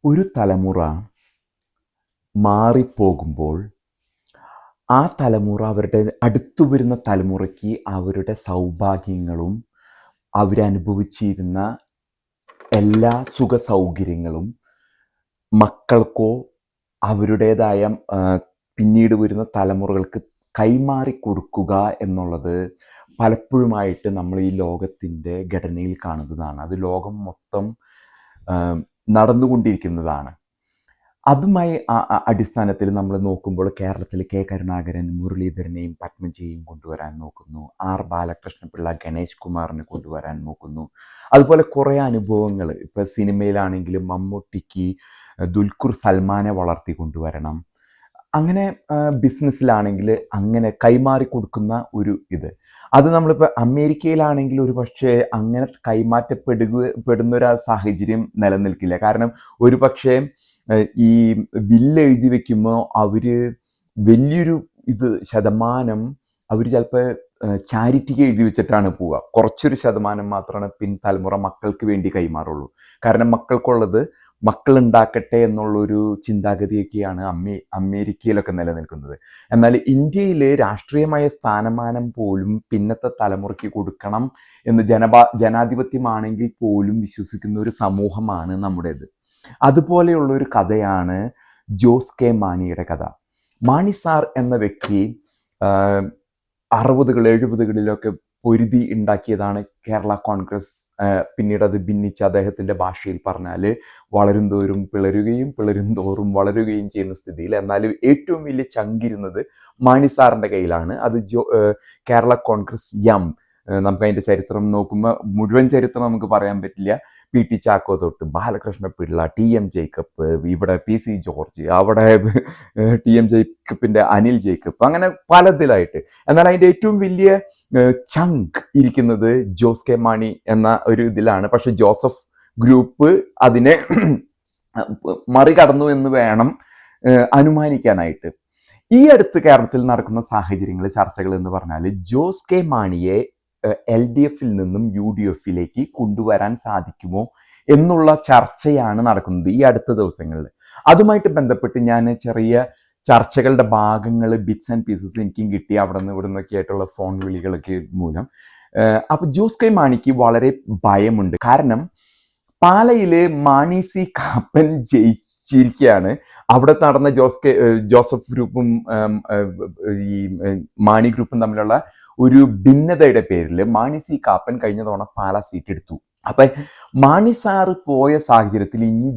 ഒരു തലമുറ മാറിപ്പോകുമ്പോൾ ആ തലമുറ അവരുടെ അടുത്തു വരുന്ന തലമുറയ്ക്ക് അവരുടെ സൗഭാഗ്യങ്ങളും അവരനുഭവിച്ചിരുന്ന എല്ലാ സുഖ സൗകര്യങ്ങളും മക്കൾക്കോ അവരുടേതായ പിന്നീട് വരുന്ന തലമുറകൾക്ക് കൈമാറി കൊടുക്കുക എന്നുള്ളത് പലപ്പോഴുമായിട്ട് നമ്മൾ ഈ ലോകത്തിൻ്റെ ഘടനയിൽ കാണുന്നതാണ്. അത് ലോകം മൊത്തം നടന്നുകൊണ്ടിരിക്കുന്നതാണ്. അതുമായി അടിസ്ഥാനത്തിൽ നമ്മൾ നോക്കുമ്പോൾ കേരളത്തിൽ കെ കരുണാകരൻ മുരളീധരനെയും പത്മജിയെയും കൊണ്ടുവരാൻ നോക്കുന്നു, ആർ ബാലകൃഷ്ണപിള്ള ഗണേഷ് കുമാറിനെ കൊണ്ടുവരാൻ നോക്കുന്നു. അതുപോലെ കുറേ അനുഭവങ്ങൾ ഇപ്പോൾ സിനിമയിലാണെങ്കിലും മമ്മൂട്ടിക്ക് ദുൽഖർ സൽമാനെ വളർത്തി കൊണ്ടുവരണം, അങ്ങനെ ബിസിനസ്സിലാണെങ്കിൽ അങ്ങനെ കൈമാറി കൊടുക്കുന്ന അത് നമ്മളിപ്പോൾ അമേരിക്കയിലാണെങ്കിൽ ഒരു പക്ഷേ അങ്ങനെ പെടുന്നൊരു സാഹചര്യം നിലനിൽക്കില്ല. കാരണം ഒരു പക്ഷേ ഈ വില്ല് എഴുതി വെക്കുമ്പോൾ അവർ വലിയൊരു ശതമാനം അവർ ചിലപ്പോൾ ചാരിറ്റിക്ക് എഴുതി വെച്ചിട്ടാണ് പോവുക. കുറച്ചൊരു ശതമാനം മാത്രമാണ് പിൻതലമുറ മക്കൾക്ക് വേണ്ടി കൈമാറുള്ളൂ. കാരണം മക്കൾക്കുള്ളത് മക്കളുണ്ടാക്കട്ടെ എന്നുള്ളൊരു ചിന്താഗതിയൊക്കെയാണ് അമേരിക്കയിലൊക്കെ നിലനിൽക്കുന്നത്. എന്നാൽ ഇന്ത്യയിൽ രാഷ്ട്രീയമായ സ്ഥാനമാനം പോലും പിന്നത്തെ തലമുറയ്ക്ക് കൊടുക്കണം എന്ന് ജനാധിപത്യമാണെങ്കിൽ പോലും വിശ്വസിക്കുന്ന ഒരു സമൂഹമാണ് നമ്മുടേത്. അതുപോലെയുള്ളൊരു കഥയാണ് ജോസ് കെ മാണിയുടെ കഥ. മാണി സാർ എന്ന വ്യക്തി 60-കൾ 70-കളിലൊക്കെ പൊരുതി ഉണ്ടാക്കിയതാണ് കേരള കോൺഗ്രസ്. പിന്നീട് അത് ഭിന്നിച്ച് അദ്ദേഹത്തിൻ്റെ ഭാഷയിൽ പറഞ്ഞാൽ വളരും തോറും പിളരുകയും പിളരും തോറും വളരുകയും ചെയ്യുന്ന സ്ഥിതിയിൽ. എന്നാലും ഏറ്റവും വലിയ ചങ്കിരുന്നത് മാണി സാറിൻ്റെ കയ്യിലാണ്. അത് കേരള കോൺഗ്രസ് നമുക്ക് അതിൻ്റെ ചരിത്രം നോക്കുമ്പോൾ മുഴുവൻ ചരിത്രം നമുക്ക് പറയാൻ പറ്റില്ല. പി ടി ചാക്കോ തൊട്ട് ബാലകൃഷ്ണപിള്ള, ടി എം ജേക്കബ്, ഇവിടെ പി സി ജോർജ്, അവിടെ ടി എം ജേക്കബിൻ്റെ അനിൽ ജേക്കബ്, അങ്ങനെ പലതിലായിട്ട്. എന്നാൽ അതിൻ്റെ ഏറ്റവും വലിയ ചങ്ക് ഇരിക്കുന്നത് ജോസ് കെ മാണി എന്ന ഒരു ഇതിലാണ്. പക്ഷെ ജോസഫ് ഗ്രൂപ്പ് അതിനെ മറികടന്നു എന്ന് വേണം അനുമാനിക്കാനായിട്ട്. ഈ അടുത്ത് കേരളത്തിൽ നടക്കുന്ന സാഹചര്യങ്ങൾ, ചർച്ചകൾ എന്ന് പറഞ്ഞാൽ ജോസ് കെ മാണിയെ LDF നിന്നും UDF കൊണ്ടുവരാൻ സാധിക്കുമോ എന്നുള്ള ചർച്ചയാണ് നടക്കുന്നത് ഈ അടുത്ത ദിവസങ്ങളിൽ. അതുമായിട്ട് ബന്ധപ്പെട്ട് ഞാൻ ചെറിയ ചർച്ചകളുടെ ഭാഗങ്ങൾ, ബിറ്റ്സ് ആൻഡ് പീസസ് എനിക്കും കിട്ടി അവിടെ നിന്ന് ഇവിടെ നിന്നൊക്കെ ആയിട്ടുള്ള ഫോൺ വിളികളൊക്കെ മൂലം. അപ്പോൾ ജോസ് കെ മാണിക്ക് വളരെ ഭയമുണ്ട്. കാരണം പാലയിൽ മാണി സി കാപ്പൻ ജയിച്ചിരിക്കുകയാണ്. അവിടെ നടന്ന ജോസഫ് ഗ്രൂപ്പും ഈ മാണി ഗ്രൂപ്പും തമ്മിലുള്ള ഒരു ഭിന്നതയുടെ പേരിൽ മാണി സി കാപ്പൻ കഴിഞ്ഞ തവണ പാല സീറ്റ് എടുത്തു. അപ്പൊ മാണി സാറ് പോയ സാഹചര്യത്തിൽ ഇനി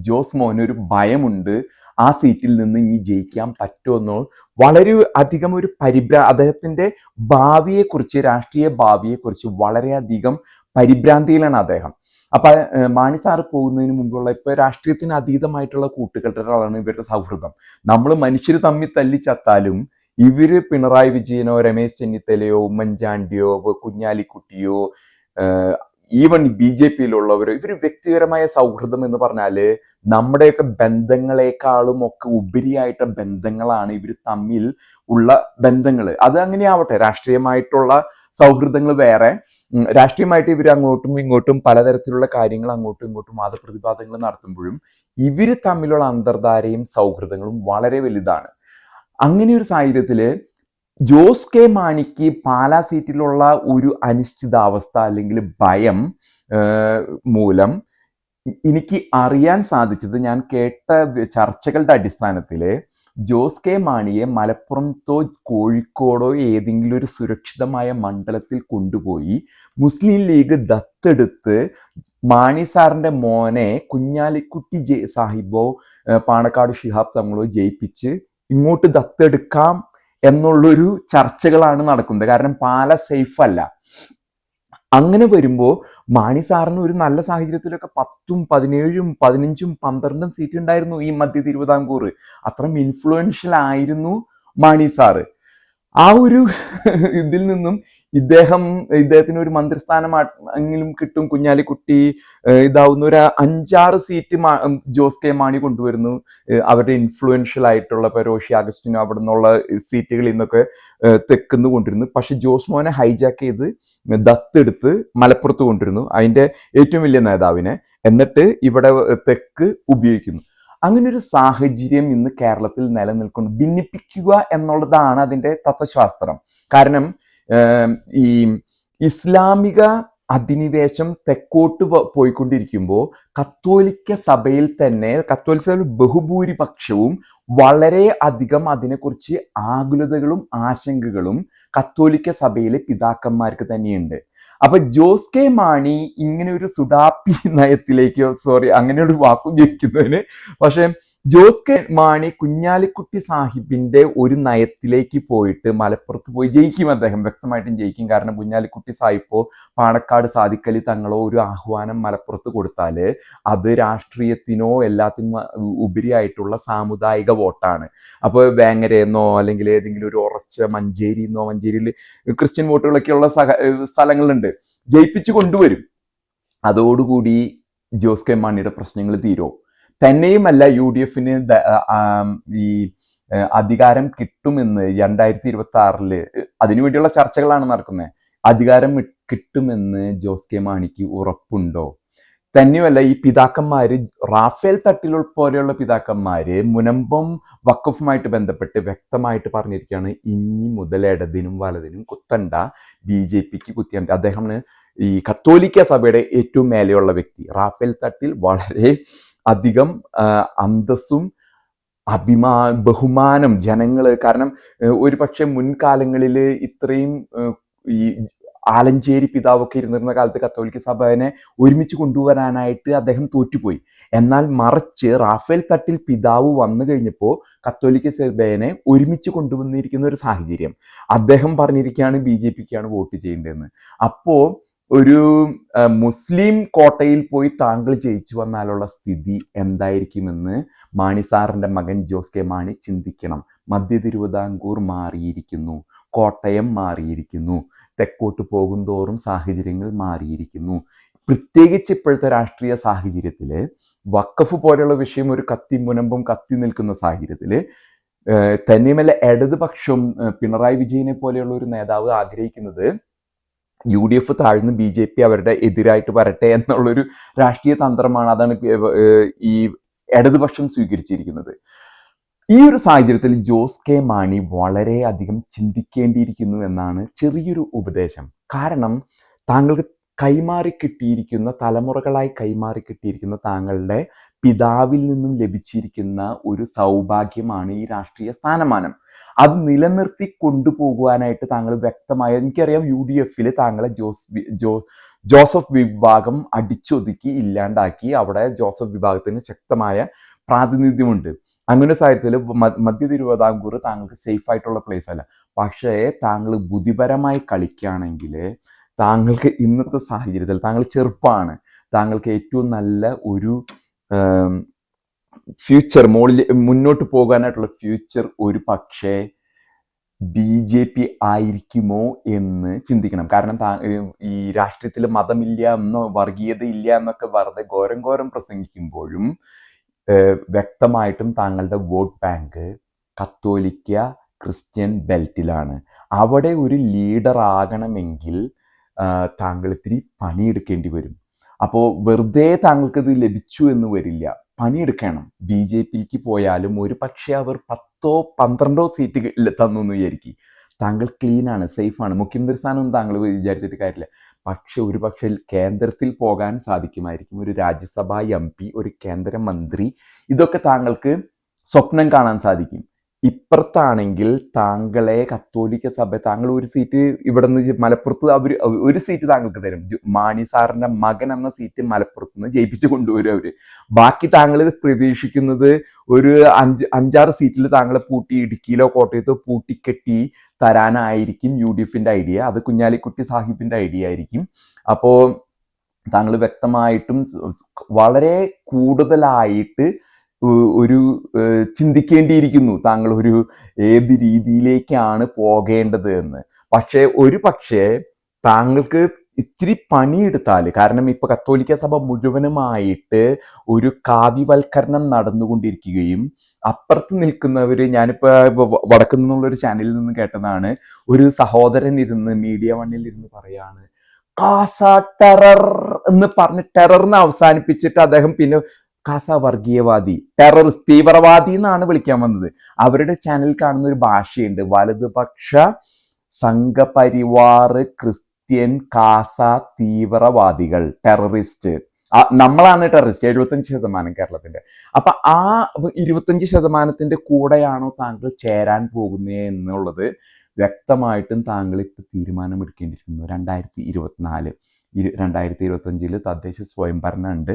ജോസ് മോനൊരു ഭയമുണ്ട്, ആ സീറ്റിൽ നിന്ന് ഇനി ജയിക്കാൻ പറ്റുമെന്നോ വളരെ അധികം ഒരു അദ്ദേഹത്തിന്റെ ഭാവിയെക്കുറിച്ച്, രാഷ്ട്രീയ ഭാവിയെക്കുറിച്ച് വളരെയധികം പരിഭ്രാന്തിയിലാണ് അദ്ദേഹം. അപ്പൊ മാണി സാറ് പോകുന്നതിന് മുമ്പുള്ള ഇപ്പൊ രാഷ്ട്രീയത്തിന് അതീതമായിട്ടുള്ള കൂട്ടുകെട്ടുള്ള ആളാണ് ഇവരുടെ സൗഹൃദം. നമ്മൾ മനുഷ്യർ തമ്മിൽ തല്ലിച്ചത്താലും ഇവര് പിണറായി വിജയനോ രമേശ് ചെന്നിത്തലയോ ഉമ്മൻചാണ്ടിയോ കുഞ്ഞാലിക്കുട്ടിയോ ഈവൻ BJPയിലുള്ളവരോ ഇവർ വ്യക്തിപരമായ സൗഹൃദം എന്ന് പറഞ്ഞാൽ നമ്മുടെയൊക്കെ ബന്ധങ്ങളെക്കാളും ഒക്കെ ഉപരിയായിട്ട് ബന്ധങ്ങളാണ് ഇവർ തമ്മിൽ ഉള്ള ബന്ധങ്ങൾ. അത് അങ്ങനെ ആവട്ടെ, രാഷ്ട്രീയമായിട്ടുള്ള സൗഹൃദങ്ങൾ വേറെ. രാഷ്ട്രീയമായിട്ട് ഇവർ അങ്ങോട്ടും ഇങ്ങോട്ടും പലതരത്തിലുള്ള കാര്യങ്ങൾ അങ്ങോട്ടും ഇങ്ങോട്ടും വാദപ്രതിവാദങ്ങൾ നടത്തുമ്പോഴും ഇവർ തമ്മിലുള്ള അന്തർധാരയും സൗഹൃദങ്ങളും വളരെ വലുതാണ്. അങ്ങനെ ഒരു സാഹചര്യത്തിൽ ജോസ് കെ മാണിക്ക് പാലാ സീറ്റിലുള്ള ഒരു അനിശ്ചിതാവസ്ഥ അല്ലെങ്കിൽ ഭയം മൂലം എനിക്ക് അറിയാൻ സാധിച്ചത്, ഞാൻ കേട്ട ചർച്ചകളുടെ അടിസ്ഥാനത്തിൽ ജോസ് കെ മാണിയെ മലപ്പുറത്തോ കോഴിക്കോടോ ഏതെങ്കിലും ഒരു സുരക്ഷിതമായ മണ്ഡലത്തിൽ കൊണ്ടുപോയി മുസ്ലിം ലീഗ് ദത്തെടുത്ത് മാണി സാറിൻ്റെ മോനെ കുഞ്ഞാലിക്കുട്ടി സാഹിബോ പാണക്കാട് ശിഹാബ് തങ്ങളോ ജയിപ്പിച്ച് ഇങ്ങോട്ട് ദത്തെടുക്കാം എന്നുള്ളൊരു ചർച്ചകളാണ് നടക്കുന്നത്. കാരണം പാല സേഫ് അല്ല. അങ്ങനെ വരുമ്പോൾ മാണി സാറിന് ഒരു നല്ല സാഹചര്യത്തിലൊക്കെ 10, 17, 15, 12 സീറ്റ് ഉണ്ടായിരുന്നു ഈ മധ്യ തിരുവിതാംകൂർ. അത്രയും ഇൻഫ്ലുവൻഷ്യൽ ആയിരുന്നു മാണി സാറ്. ആ ഒരു ഇതിൽ നിന്നും ഇദ്ദേഹത്തിന് ഒരു മന്ത്രിസ്ഥാനം എങ്കിലും കിട്ടും. കുഞ്ഞാലിക്കുട്ടി ഇതാവുന്ന ഒരു 5-6 സീറ്റ് ജോസ് കെ മാണി കൊണ്ടുവരുന്നു. അവരുടെ ഇൻഫ്ലുവൻഷ്യൽ ആയിട്ടുള്ള റോഷി അഗസ്റ്റിനോ അവിടെ നിന്നുള്ള സീറ്റുകളിൽ നിന്നൊക്കെ തെക്കുന്ന് കൊണ്ടിരുന്നു. പക്ഷെ ജോസ് മോനെ ഹൈജാക്ക് ചെയ്ത് ദത്തെടുത്ത് മലപ്പുറത്ത് കൊണ്ടിരുന്നു, അതിന്റെ ഏറ്റവും വലിയ നേതാവിനെ. എന്നിട്ട് ഇവിടെ തെക്ക് ഉപയോഗിക്കുന്നു. അങ്ങനെ ഒരു സാഹചര്യം ഇന്ന് കേരളത്തിൽ നിലനിൽക്കുന്നു. ഭിന്നിപ്പിക്കുക എന്നുള്ളതാണ് അതിൻ്റെ തത്വശാസ്ത്രം. കാരണം ഈ ഇസ്ലാമിക അധിനിവേശം തെക്കോട്ട് പോയിക്കൊണ്ടിരിക്കുമ്പോൾ കത്തോലിക്ക സഭയിൽ തന്നെ കത്തോലിക്ക സഭയിൽ ബഹുഭൂരിപക്ഷവും വളരെ അധികം അതിനെക്കുറിച്ച് ആകുലതകളും ആശങ്കകളും കത്തോലിക്ക സഭയിലെ പിതാക്കന്മാർക്ക് തന്നെയുണ്ട്. അപ്പൊ ജോസ് കെ മാണി ഇങ്ങനെ ഒരു സുഡാപ്പി നയത്തിലേക്കോ, അങ്ങനെ ഒരു വാക്ക് ഉപയോഗിക്കുന്നതിന്, പക്ഷെ ജോസ് കെ മാണി കുഞ്ഞാലിക്കുട്ടി സാഹിബിന്റെ ഒരു നയത്തിലേക്ക് പോയിട്ട് മലപ്പുറത്ത് പോയി ജയിക്കും. അദ്ദേഹം വ്യക്തമായിട്ടും ജയിക്കും. കാരണം കുഞ്ഞാലിക്കുട്ടി സാഹിബോ പാണക്കാട് സാദിഖലി തങ്ങളോ ഒരു ആഹ്വാനം മലപ്പുറത്ത് കൊടുത്താല് അത് രാഷ്ട്രീയത്തിനോ എല്ലാത്തിനും ഉപരിയായിട്ടുള്ള സാമുദായിക വോട്ടാണ്. അപ്പോൾ വേങ്ങരയെന്നോ അല്ലെങ്കിൽ ഏതെങ്കിലും ഒരു ഉറച്ച മഞ്ചേരിന്നോ, മഞ്ചേരിയിൽ ക്രിസ്ത്യൻ വോട്ടുകളൊക്കെയുള്ള സ്ഥലങ്ങളുണ്ട്, ജയിപ്പിച്ചു കൊണ്ടുവരും. അതോടുകൂടി ജോസ് കെ മാണിയുടെ പ്രശ്നങ്ങൾ തീരോ? തന്നെയുമല്ല, UDFന് ഈ അധികാരം കിട്ടുമെന്ന് 2026 അതിനുവേണ്ടിയുള്ള ചർച്ചകളാണ് നടക്കുന്നത്. അധികാരം കിട്ടുമെന്ന് ജോസ് കെ മാണിക്ക് ഉറപ്പുണ്ടോ? തന്നെയുമല്ല, ഈ പിതാക്കന്മാര് റാഫേൽ തട്ടിൽ പോലെയുള്ള പിതാക്കന്മാര് മുനമ്പം വഖഫുമായിട്ട് ബന്ധപ്പെട്ട് വ്യക്തമായിട്ട് പറഞ്ഞിരിക്കുകയാണ്, ഇനി മുതൽ ഇടതിനും വലതിനും കുത്തണ്ട, BJPക്ക് കുത്തിയാൽ മതി. അദ്ദേഹമാണ് ഈ കത്തോലിക്ക സഭയുടെ ഏറ്റവും മേലെയുള്ള വ്യക്തി. റാഫേൽ തട്ടിൽ വളരെ അധികം അന്തസ്സും ബഹുമാനം ജനങ്ങള്, കാരണം ഒരു പക്ഷെ മുൻകാലങ്ങളിൽ ഇത്രയും ഈ ആലഞ്ചേരി പിതാവൊക്കെ ഇരുന്നിരുന്ന കാലത്ത് കത്തോലിക്ക സഭയെ ഒരുമിച്ച് കൊണ്ടുവരാനായിട്ട് അദ്ദേഹം തോറ്റുപോയി. എന്നാൽ മറിച്ച് റാഫേൽ തട്ടിൽ പിതാവ് വന്നു കഴിഞ്ഞപ്പോൾ കത്തോലിക്ക സഭയെ ഒരുമിച്ച് കൊണ്ടുവന്നിരിക്കുന്ന ഒരു സാഹചര്യം. അദ്ദേഹം പറഞ്ഞിരിക്കുകയാണ് BJPക്കാണ് വോട്ട് ചെയ്യേണ്ടതെന്ന്. അപ്പോൾ ഒരു മുസ്ലിം കോട്ടയിൽ പോയി താങ്കൾ ജയിച്ചു വന്നാലുള്ള സ്ഥിതി എന്തായിരിക്കുമെന്ന് മാണി സാറിൻ്റെ മകൻ ജോസ് കെ മാണി ചിന്തിക്കണം. മധ്യ തിരുവിതാംകൂർ മാറിയിരിക്കുന്നു, കോട്ടയം മാറിയിരിക്കുന്നു, തെക്കോട്ട് പോകുന്തോറും സാഹചര്യങ്ങൾ മാറിയിരിക്കുന്നു. പ്രത്യേകിച്ച് ഇപ്പോഴത്തെ രാഷ്ട്രീയ സാഹചര്യത്തിൽ വഖഫ് പോലെയുള്ള വിഷയം ഒരു മുനമ്പും കത്തി നിൽക്കുന്ന സാഹചര്യത്തിൽ തന്നെയുമല്ല ഇടതുപക്ഷം പിണറായി വിജയനെ പോലെയുള്ള ഒരു നേതാവ് ആഗ്രഹിക്കുന്നത് UDF താഴ്ന്ന് BJP അവരുടെ എതിരായിട്ട് വരട്ടെ എന്നുള്ളൊരു രാഷ്ട്രീയ തന്ത്രമാണ്. അതാണ് ഈ ഇടതുപക്ഷം സ്വീകരിച്ചിരിക്കുന്നത്. ഈ ഒരു സാഹചര്യത്തിൽ ജോസ് കെ മാണി വളരെയധികം ചിന്തിക്കേണ്ടിയിരിക്കുന്നു എന്നാണ് ചെറിയൊരു ഉപദേശം. കാരണം താങ്കൾക്ക് തലമുറകളായി കൈമാറി കിട്ടിയിരിക്കുന്ന താങ്കളുടെ പിതാവിൽ നിന്നും ലഭിച്ചിരിക്കുന്ന ഒരു സൗഭാഗ്യമാണ് ഈ രാഷ്ട്രീയ സ്ഥാനമാനം. അത് നിലനിർത്തി കൊണ്ടുപോകുവാനായിട്ട് താങ്കൾ വ്യക്തമായ, എനിക്കറിയാം UDFൽ താങ്കളെ ജോസഫ് വിഭാഗം അടിച്ചൊതുക്കി ഇല്ലാണ്ടാക്കി. അവിടെ ജോസഫ് വിഭാഗത്തിന് ശക്തമായ പ്രാതിനിധ്യമുണ്ട്. അങ്ങനെ സാഹചര്യത്തിൽ മധ്യ തിരുവിതാംകൂർ താങ്കൾക്ക് സേഫ് ആയിട്ടുള്ള പ്ലേസ് അല്ല. പക്ഷേ താങ്കൾ ബുദ്ധിപരമായി കളിക്കുകയാണെങ്കിൽ താങ്കൾക്ക് ഇന്നത്തെ സാഹചര്യത്തിൽ താങ്കൾ ചെറുപ്പമാണ്, താങ്കൾക്ക് ഏറ്റവും നല്ല ഒരു ഫ്യൂച്ചർ മുന്നോട്ട് പോകാനായിട്ടുള്ള ഫ്യൂച്ചർ ഒരു പക്ഷേ BJP ആയിരിക്കുമോ എന്ന് ചിന്തിക്കണം. കാരണം ഈ രാഷ്ട്രീയത്തിൽ മതമില്ല എന്നോ വർഗീയത ഇല്ല എന്നൊക്കെ വെറുതെ ഘോരം പ്രസംഗിക്കുമ്പോഴും വ്യക്തമായിട്ടും താങ്കളുടെ വോട്ട് ബാങ്ക് കത്തോലിക്ക ക്രിസ്ത്യൻ ബെൽറ്റിലാണ്. അവിടെ ഒരു ലീഡർ ആകണമെങ്കിൽ താങ്കൾ ഇത്തിരി പണിയെടുക്കേണ്ടി വരും. അപ്പോൾ വെറുതെ താങ്കൾക്കത് ലഭിച്ചു എന്ന് വരില്ല, പണിയെടുക്കണം. BJPക്ക് പോയാലും ഒരു പക്ഷേ അവർ 10-12 സീറ്റ് തന്നു എന്ന് വിചാരിക്കും. താങ്കൾ ക്ലീനാണ്, സേഫാണ്, മുഖ്യമന്ത്രി സ്ഥാനം താങ്കൾ വിചാരിച്ചിട്ട് കാര്യമില്ല. പക്ഷെ ഒരു പക്ഷേ കേന്ദ്രത്തിൽ പോകാൻ സാധിക്കുമായിരിക്കും. ഒരു രാജ്യസഭാ MP, ഒരു കേന്ദ്രമന്ത്രി, ഇതൊക്കെ താങ്കൾക്ക് സ്വപ്നം കാണാൻ സാധിക്കും. ഇപ്പുറത്താണെങ്കിൽ താങ്കളെ കത്തോലിക്ക സഭ, താങ്കൾ ഒരു സീറ്റ് ഇവിടെ നിന്ന് മലപ്പുറത്ത് അവർ ഒരു സീറ്റ് താങ്കൾക്ക് തരും. മാണി സാറിൻ്റെ മകൻ എന്ന സീറ്റ് മലപ്പുറത്ത് നിന്ന് ജയിപ്പിച്ച് കൊണ്ടുവരും അവർ. ബാക്കി താങ്കൾ പ്രതീക്ഷിക്കുന്നത് ഒരു 5-6 സീറ്റിൽ താങ്കളെ ഇടുക്കിയിലോ കോട്ടയത്തോ പൂട്ടിക്കെട്ടി തരാനായിരിക്കും UDFൻ്റെ ഐഡിയ. അത് കുഞ്ഞാലിക്കുട്ടി സാഹിബിൻ്റെ ഐഡിയ ആയിരിക്കും. അപ്പോൾ താങ്കൾ വ്യക്തമായിട്ടും വളരെ കൂടുതലായിട്ട് ഒരു ചിന്തിക്കേണ്ടിയിരിക്കുന്നു താങ്കൾ ഒരു ഏത് രീതിയിലേക്കാണ് പോകേണ്ടത് എന്ന്. പക്ഷേ താങ്കൾക്ക് ഇത്തിരി പണിയെടുത്താൽ, കാരണം ഇപ്പൊ കത്തോലിക്ക സഭ മുഴുവനുമായിട്ട് ഒരു കാവ്യവൽക്കരണം നടന്നുകൊണ്ടിരിക്കുകയും അപ്പുറത്ത് നിൽക്കുന്നവര്, ഞാനിപ്പോ വടക്കു നിന്നുള്ളൊരു ചാനലിൽ നിന്ന് കേട്ടതാണ്, ഒരു സഹോദരൻ ഇരുന്ന് മീഡിയ വണ്ണിൽ ഇരുന്ന് പറയാണ് കാസ ടെറർ എന്ന് പറഞ്ഞ് ടെററിന് അവസാനിപ്പിച്ചിട്ട് അദ്ദേഹം പിന്നെ കാസ വർഗീയവാദി, ടെററിസ്റ്റ്, തീവ്രവാദി എന്നാണ് വിളിക്കാൻ വന്നത്. അവരുടെ ചാനൽ കാണുന്ന ഒരു ഭാഷയുണ്ട്, വലതുപക്ഷ സംഘപരിവാർ ക്രിസ്ത്യൻ കാസ തീവ്രവാദികൾ, ടെററിസ്റ്റ്. നമ്മളാണ് ടെററിസ്റ്റ് 75% കേരളത്തിന്റെ. അപ്പൊ ആ 25% കൂടെയാണോ താങ്കൾ ചേരാൻ പോകുന്നത് എന്നുള്ളത് വ്യക്തമായിട്ടും താങ്കൾ ഇപ്പൊ തീരുമാനമെടുക്കേണ്ടിയിരിക്കുന്നു. 2024 2025 തദ്ദേശ സ്വയംഭരണം ഉണ്ട്,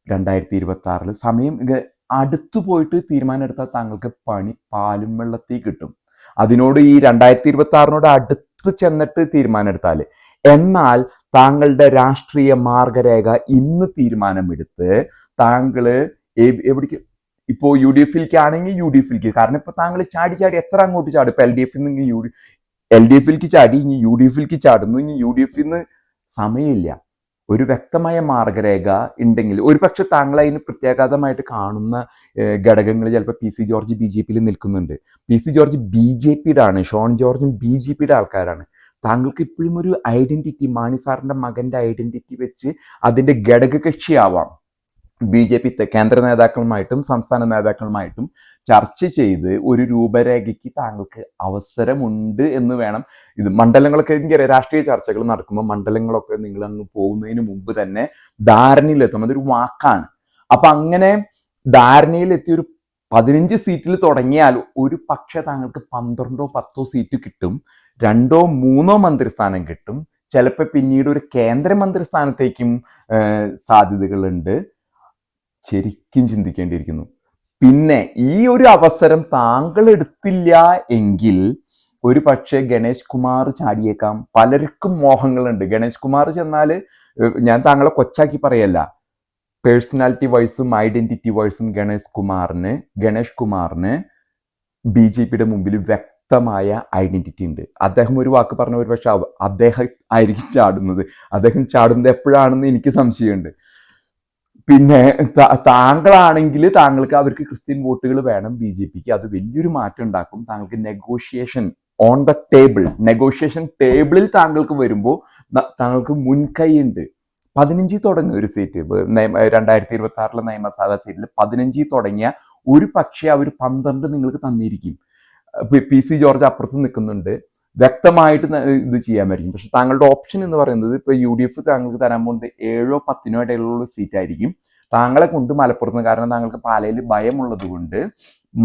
2026 സമയം അടുത്തു പോയിട്ട് തീരുമാനം എടുത്താൽ താങ്കൾക്ക് പണി പാലും വെള്ളത്തിൽ കിട്ടും. അതിനോട് ഈ 2026 അടുത്ത് ചെന്നിട്ട് തീരുമാനം എടുത്താൽ, എന്നാൽ താങ്കളുടെ രാഷ്ട്രീയ മാർഗരേഖ ഇന്ന് തീരുമാനമെടുത്ത് താങ്കള് എവിടേക്ക്, ഇപ്പോ UDF-ലേക്ക് ആണെങ്കിൽ UDF-ലേക്ക്, കാരണം ഇപ്പൊ താങ്കൾ ചാടി എത്ര അങ്ങോട്ട് ചാടും. ഇപ്പൊ LDF-ൽ നിന്ന് LDF-ലേക്ക് ചാടി, ഇനി UDF-ലേക്ക് ചാടുന്നു, ഇനി UDF-ൽ നിന്ന് സമയമില്ല. ഒരു വ്യക്തമായ മാർഗരേഖ ഉണ്ടെങ്കിൽ, ഒരു പക്ഷെ താങ്കൾ അതിന് പ്രത്യാഘാതമായിട്ട് കാണുന്ന ഘടകങ്ങൾ ചിലപ്പോൾ PC ജോർജ് BJP-യിൽ നിൽക്കുന്നുണ്ട്. PC ജോർജ് BJP-യുടെ ആണ്, ഷോൺ ജോർജും BJP-യുടെ ആൾക്കാരാണ്. താങ്കൾക്ക് ഇപ്പോഴും ഒരു ഐഡന്റിറ്റി, മാണി സാറിന്റെ മകന്റെ ഐഡന്റിറ്റി വെച്ച് അതിന്റെ ഘടകകക്ഷിയാവാം. BJP കേന്ദ്ര നേതാക്കളുമായിട്ടും സംസ്ഥാന നേതാക്കളുമായിട്ടും ചർച്ച ചെയ്ത് ഒരു രൂപരേഖയ്ക്ക് താങ്കൾക്ക് അവസരമുണ്ട് എന്ന് വേണം. ഇത് മണ്ഡലങ്ങളൊക്കെ രാഷ്ട്രീയ ചർച്ചകൾ നടക്കുമ്പോൾ മണ്ഡലങ്ങളൊക്കെ നിങ്ങൾ അങ്ങ് പോകുന്നതിന് മുമ്പ് തന്നെ ധാരണയിലെത്തും. അതൊരു വാക്കാണ്. അപ്പൊ അങ്ങനെ ധാരണയിലെത്തി ഒരു 15 സീറ്റിൽ തുടങ്ങിയാൽ ഒരു പക്ഷേ താങ്കൾക്ക് 12 10 സീറ്റ് കിട്ടും, 2 3 മന്ത്രിസ്ഥാനം കിട്ടും, ചിലപ്പോൾ പിന്നീട് ഒരു കേന്ദ്രമന്ത്രിസ്ഥാനത്തേക്കും സാധ്യതകളുണ്ട്. ശരിക്കും ചിന്തിക്കേണ്ടിയിരിക്കുന്നു. പിന്നെ ഈ ഒരു അവസരം താങ്കൾ എടുത്തില്ല എങ്കിൽ ഒരു പക്ഷേ ഗണേഷ് കുമാർ ചാടിയേക്കാം. പലർക്കും മോഹങ്ങളുണ്ട്. ഗണേഷ് കുമാർ ചെന്നാൽ, ഞാൻ താങ്കളെ കൊച്ചാക്കി പറയല്ല, പേഴ്സണാലിറ്റി വൈസും ഐഡന്റിറ്റി വൈസും ഗണേഷ് കുമാറിന് BJP-യുടെ മുമ്പിൽ വ്യക്തമായ ഐഡന്റിറ്റി ഉണ്ട്. അദ്ദേഹം ഒരു വാക്ക് പറഞ്ഞ ഒരു പക്ഷെ അദ്ദേഹം ആയിരിക്കും ചാടുന്നത്. അദ്ദേഹം ചാടുന്നത് എപ്പോഴാണെന്ന് എനിക്ക് സംശയമുണ്ട്. പിന്നെ താങ്കളാണെങ്കിൽ താങ്കൾക്ക് അവർക്ക് ക്രിസ്ത്യൻ വോട്ടുകൾ വേണം BJP-ക്ക്, അത് വലിയൊരു മാറ്റം ഉണ്ടാക്കും. താങ്കൾക്ക് negotiation on the table, negotiation ടേബിളിൽ താങ്കൾക്ക് വരുമ്പോൾ താങ്കൾക്ക് മുൻകൈ ഉണ്ട്. 15 തുടങ്ങിയ ഒരു സീറ്റ്, 2026 നിയമസഭാ സീറ്റിൽ 15 തുടങ്ങിയ ഒരു പക്ഷേ അവർ 12 നിങ്ങൾക്ക് തന്നിരിക്കും. PC ജോർജ് അപ്പുറത്ത് നിൽക്കുന്നുണ്ട്, വ്യക്തമായിട്ട് ഇത് ചെയ്യാൻ പറ്റും. പക്ഷെ താങ്കളുടെ ഓപ്ഷൻ എന്ന് പറയുന്നത് ഇപ്പൊ UDF താങ്കൾക്ക് തരാൻ പോകുന്നത് 7 10 ഇടയിലുള്ള സീറ്റ് ആയിരിക്കും. താങ്കളെ കൊണ്ട് മലപ്പുറത്ത്, കാരണം താങ്കൾക്ക് പാലയിൽ ഭയമുള്ളത് കൊണ്ട്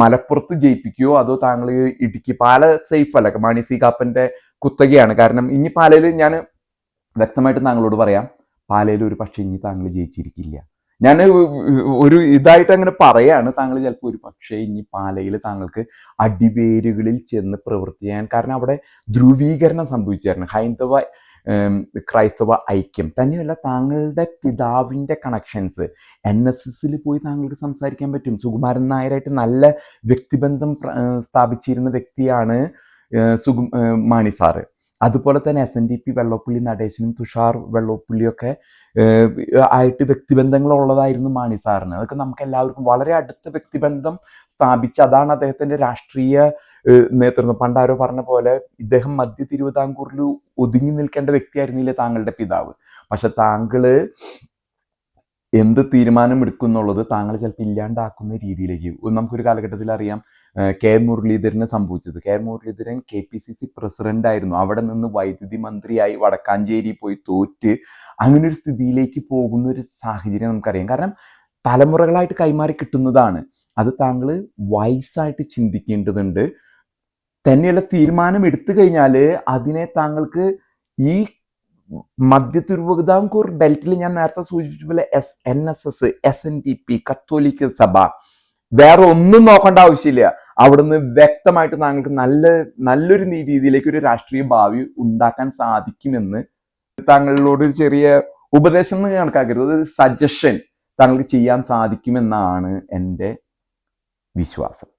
മലപ്പുറത്ത് ജയിപ്പിക്കുകയോ അതോ താങ്കൾ ഇടുക്കി, പാല സേഫ് അല്ല, മാണി സി കാപ്പന്റെ കുത്തകയാണ്. കാരണം ഇനി പാലയിൽ, ഞാൻ വ്യക്തമായിട്ട് താങ്കളോട് പറയാം, പാലയിൽ ഒരു പക്ഷേ ഇനി താങ്കൾ ജയിച്ചിരിക്കില്ല. ഞാൻ ഒരു ഇതായിട്ട് അങ്ങനെ പറയാണ്. താങ്കൾ ചിലപ്പോൾ ഒരു പക്ഷേ ഇനി പാലയിൽ താങ്കൾക്ക് അടിവേരുകളിൽ ചെന്ന് പ്രവർത്തിക്കാൻ, കാരണം അവിടെ ധ്രുവീകരണം സംഭവിച്ചായിരുന്നു. ക്രൈസ്തവ ഐക്യം തന്നെയല്ല, താങ്കളുടെ പിതാവിൻ്റെ കണക്ഷൻസ് NSS-ൽ പോയി താങ്കൾക്ക് സംസാരിക്കാൻ പറ്റും. സുകുമാരൻ നായരായിട്ട് നല്ല വ്യക്തിബന്ധം സ്ഥാപിച്ചിരുന്ന വ്യക്തിയാണ് മാണി സാറ്. അതുപോലെ തന്നെ SNDP വെള്ളോപ്പള്ളി നടേശനും തുഷാർ വെള്ളോപ്പള്ളിയൊക്കെ ആയിട്ട് വ്യക്തിബന്ധങ്ങളുള്ളതായിരുന്നു മാണി സാറിന്. അതൊക്കെ നമുക്ക് എല്ലാവർക്കും വളരെ അടുത്ത വ്യക്തിബന്ധം സ്ഥാപിച്ച്, അതാണ് അദ്ദേഹത്തിന്റെ രാഷ്ട്രീയ നേതൃത്വം. പണ്ടാരോ പറഞ്ഞ പോലെ ഇദ്ദേഹം മധ്യ തിരുവിതാംകൂറിൽ ഒതുങ്ങി നിൽക്കേണ്ട വ്യക്തിയായിരുന്നില്ലേ താങ്കളുടെ പിതാവ്. പക്ഷെ താങ്കള് എന്ത് തീരുമാനം എടുക്കുന്നുള്ളത് താങ്കൾ ചിലപ്പോൾ ഇല്ലാണ്ടാക്കുന്ന രീതിയിലേക്ക്. നമുക്കൊരു കാലഘട്ടത്തിൽ അറിയാം കെ മുരളീധരന് സംഭവിച്ചത്. കെ മുരളീധരൻ KPCC പ്രസിഡന്റ് ആയിരുന്നു, അവിടെ നിന്ന് വൈദ്യുതി മന്ത്രിയായി വടക്കാഞ്ചേരി പോയി തോറ്റ് അങ്ങനെ ഒരു സ്ഥിതിയിലേക്ക് പോകുന്ന ഒരു സാഹചര്യം നമുക്കറിയാം. കാരണം തലമുറകളായിട്ട് കൈമാറി കിട്ടുന്നതാണ്. അത് താങ്കൾ വൈസായിട്ട് ചിന്തിക്കേണ്ടതുണ്ട്. തന്നെയുള്ള തീരുമാനം എടുത്തു കഴിഞ്ഞാൽ അതിനെ താങ്കൾക്ക് ഈ മധ്യ തിരുവിതാംകൂർ ബെൽറ്റിൽ ഞാൻ നേരത്തെ സൂചിപ്പിച്ച പോലെ NSS, SNDP, കത്തോലിക്ക സഭ, വേറെ ഒന്നും നോക്കേണ്ട ആവശ്യമില്ല. അവിടുന്ന് വ്യക്തമായിട്ട് താങ്കൾക്ക് നല്ലൊരു രീതിയിലേക്ക് ഒരു രാഷ്ട്രീയ ഭാവി ഉണ്ടാക്കാൻ സാധിക്കുമെന്ന് താങ്കളോട് ഒരു ചെറിയ ഉപദേശം കണക്കാക്കരുത്, ഒരു സജഷൻ താങ്കൾക്ക് ചെയ്യാൻ സാധിക്കുമെന്നാണ് എൻ്റെ വിശ്വാസം.